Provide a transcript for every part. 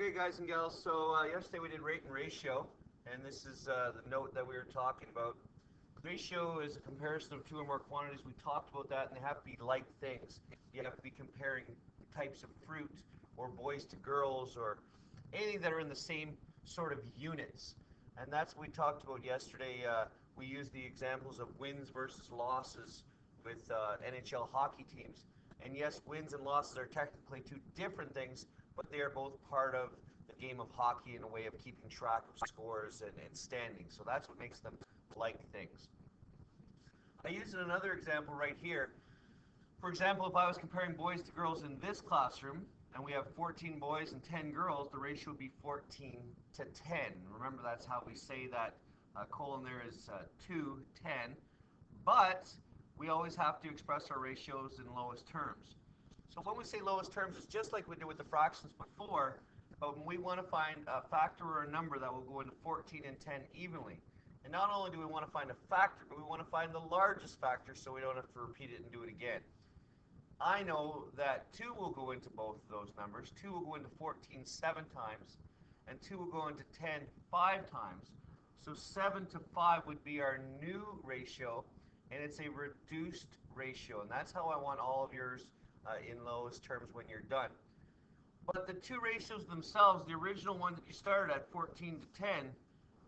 Okay, guys and gals, so yesterday we did rate and ratio, and this is the note that we were talking about. Ratio is a comparison of two or more quantities. We talked about that, and they have to be like things. You have to be comparing types of fruit, or boys to girls, or anything that are in the same sort of units. And that's what we talked about yesterday. We used the examples of wins versus losses with NHL hockey teams. And yes, wins and losses are technically two different things, but they are both part of the game of hockey in a way of keeping track of scores and standings. So that's what makes them like things. I use another example right here. For example, if I was comparing boys to girls in this classroom, and we have 14 boys and 10 girls, the ratio would be 14 to 10. Remember, that's how we say that colon there is 2, 10. But we always have to express our ratios in lowest terms. So when we say lowest terms, it's just like we did with the fractions before, but when we want to find a factor or a number that will go into 14 and 10 evenly. And not only do we want to find a factor, but we want to find the largest factor so we don't have to repeat it and do it again. I know that 2 will go into both of those numbers. 2 will go into 14 7 times, and 2 will go into 10 5 times. So 7 to 5 would be our new ratio, and it's a reduced ratio. And that's how I want all of yours in lowest terms when you're done. But the two ratios themselves, the original one that you started at, 14 to 10,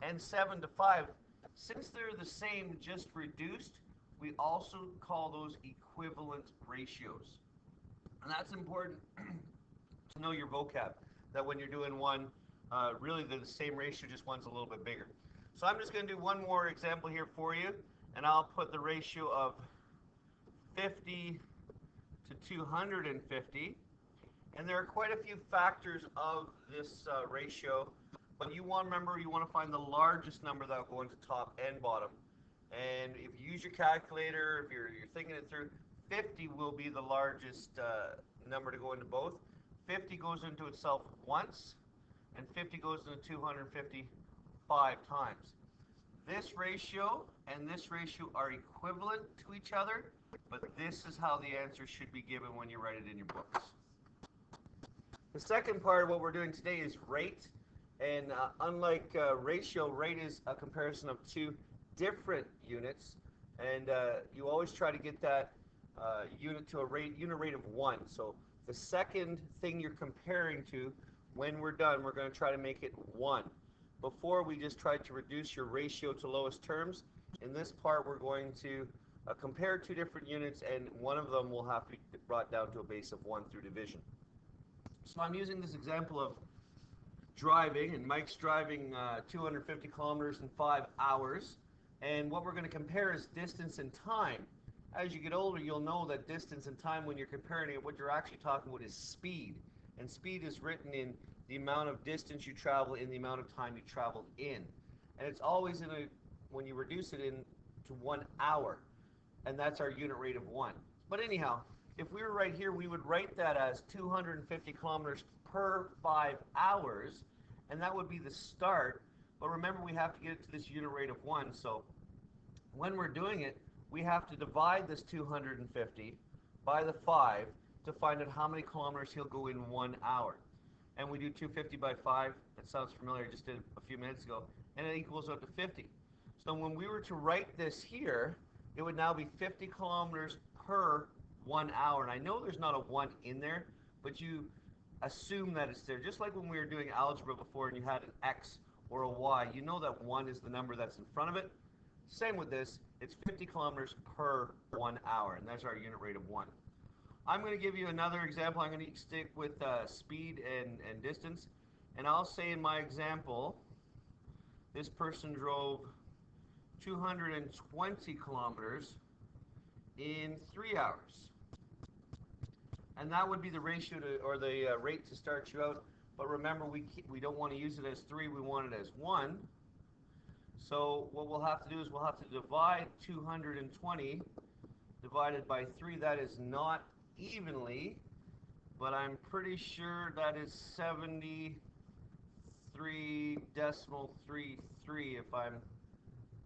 and 7 to 5, since they're the same, just reduced, we also call those equivalent ratios. And that's important to know your vocab, that when you're doing one, really they're the same ratio, just one's a little bit bigger. So I'm just going to do one more example here for you, and I'll put the ratio of 50 to 250. And there are quite a few factors of this ratio, but you want to remember, you want to find the largest number that will go into top and bottom. And if you use your calculator, if you're thinking it through, 50 will be the largest number to go into both. 50 goes into itself once, and 50 goes into 250 5 times. This ratio and this ratio are equivalent to each other, but this is how the answer should be given when you write it in your books. The second part of what we're doing today is rate, and unlike ratio, rate is a comparison of two different units, and you always try to get that unit to a unit rate of 1. So the second thing you're comparing to, when we're done, we're going to try to make it 1. Before, we just tried to reduce your ratio to lowest terms. In this part, we're going to compare two different units, and one of them will have to be brought down to a base of 1 through division. So I'm using this example of driving, and Mike's driving 250 kilometers in 5 hours. And what we're going to compare is distance and time. As you get older, you'll know that distance and time, when you're comparing it, what you're actually talking about is speed. And speed is written in the amount of distance you travel in the amount of time you traveled in. And it's always when you reduce it to 1 hour. And that's our unit rate of 1. But anyhow, if we were right here, we would write that as 250 kilometers per 5 hours. And that would be the start. But remember, we have to get it to this unit rate of 1. So when we're doing it, we have to divide this 250 by the 5 to find out how many kilometers he'll go in 1 hour. And we do 250 by 5. That sounds familiar. I just did a few minutes ago. And it equals out to 50. So when we were to write this here, it would now be 50 kilometers per 1 hour. And I know there's not a 1 in there, but you assume that it's there. Just like when we were doing algebra before and you had an X or a Y, you know that 1 is the number that's in front of it. Same with this. It's 50 kilometers per 1 hour, and that's our unit rate of 1. I'm going to give you another example. I'm going to stick with speed and distance. And I'll say in my example, this person drove 220 kilometers in 3 hours. And that would be the ratio to, or the rate to start you out. But remember, we don't want to use it as 3. We want it as 1. So what we'll have to do is we'll have to divide 220 divided by 3. That is not evenly, but I'm pretty sure that is 73.33 if I'm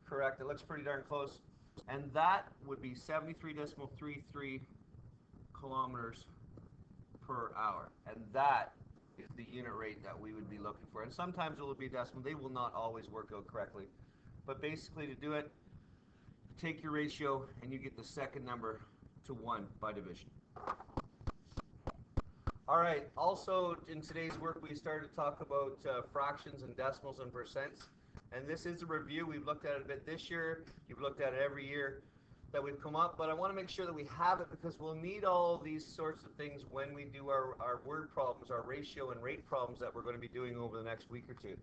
correct. It looks pretty darn close. And that would be 73.33 kilometers per hour. And that is the unit rate that we would be looking for. And sometimes it will be decimal. They will not always work out correctly. But basically to do it, you take your ratio and you get the second number to 1 by division. All right, also in today's work we started to talk about fractions and decimals and percents. And this is a review. We've looked at it a bit this year. You've looked at it every year that we've come up, but I want to make sure that we have it because we'll need all these sorts of things when we do our word problems, our ratio and rate problems that we're going to be doing over the next week or two.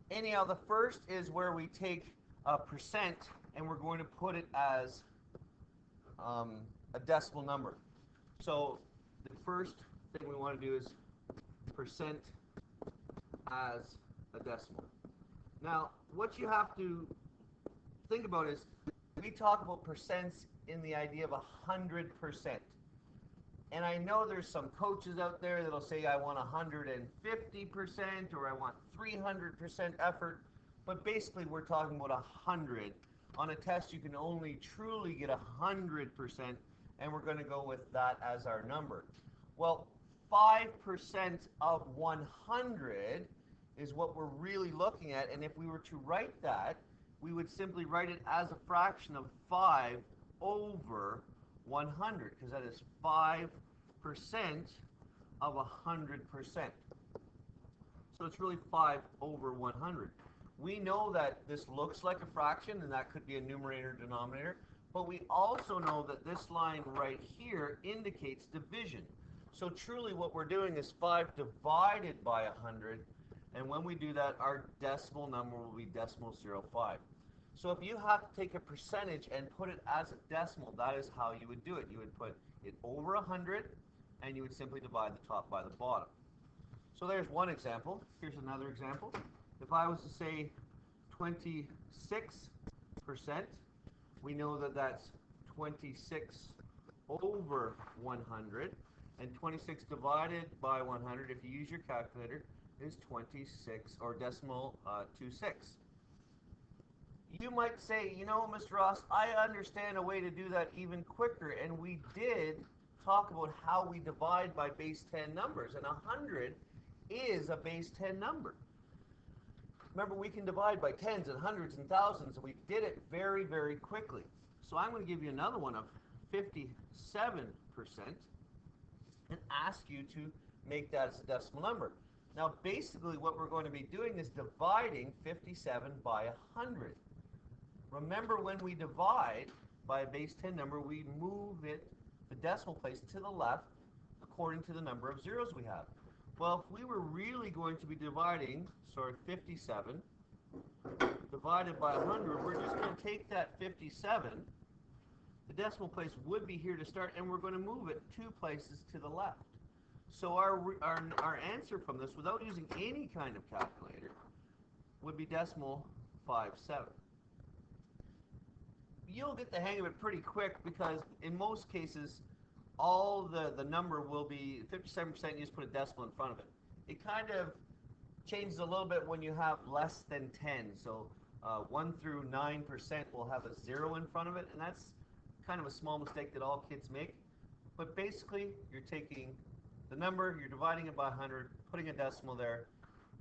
Anyhow, the first is where we take a percent and we're going to put it as a decimal number. So the first thing we want to do is percent as a decimal. Now, what you have to think about is we talk about percents in the idea of 100%. And I know there's some coaches out there that'll say I want 150% or I want 300% effort, but basically we're talking about 100. On a test you can only truly get 100%, and we're going to go with that as our number. Well, 5% of 100 is what we're really looking at, and if we were to write that, we would simply write it as a fraction of 5 over 100, because that is 5% of 100%. So it's really 5 over 100. We know that this looks like a fraction, and that could be a numerator denominator, but we also know that this line right here indicates division. So truly what we're doing is 5 divided by 100, and when we do that, our decimal number will be decimal 0.5. So if you have to take a percentage and put it as a decimal, that is how you would do it. You would put it over 100, and you would simply divide the top by the bottom. So there's one example. Here's another example. If I was to say 26%, we know that that's 26 over 100, and 26 divided by 100, if you use your calculator, is 26, or decimal 26. You might say, you know, Mr. Ross, I understand a way to do that even quicker, and we did talk about how we divide by base 10 numbers, and 100 is a base 10 number. Remember, we can divide by tens and hundreds and thousands, and we did it very, very quickly. So I'm going to give you another one of 57% and ask you to make that as a decimal number. Now, basically, what we're going to be doing is dividing 57 by 100. Remember, when we divide by a base 10 number, we move it, the decimal place, to the left according to the number of zeros we have. Well, if we were really going to be dividing, 57 divided by 100, we're just going to take that 57, the decimal place would be here to start, and we're going to move it 2 places to the left. So our answer from this, without using any kind of calculator, would be decimal 57. You'll get the hang of it pretty quick because in most cases, all the number will be 57%, you just put a decimal in front of it. It kind of changes a little bit when you have less than 10. So 1 through 9% will have a 0 in front of it, and that's kind of a small mistake that all kids make. But basically, you're taking the number, you're dividing it by 100, putting a decimal there.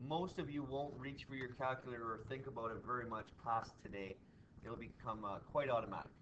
Most of you won't reach for your calculator or think about it very much past today. It'll become quite automatic.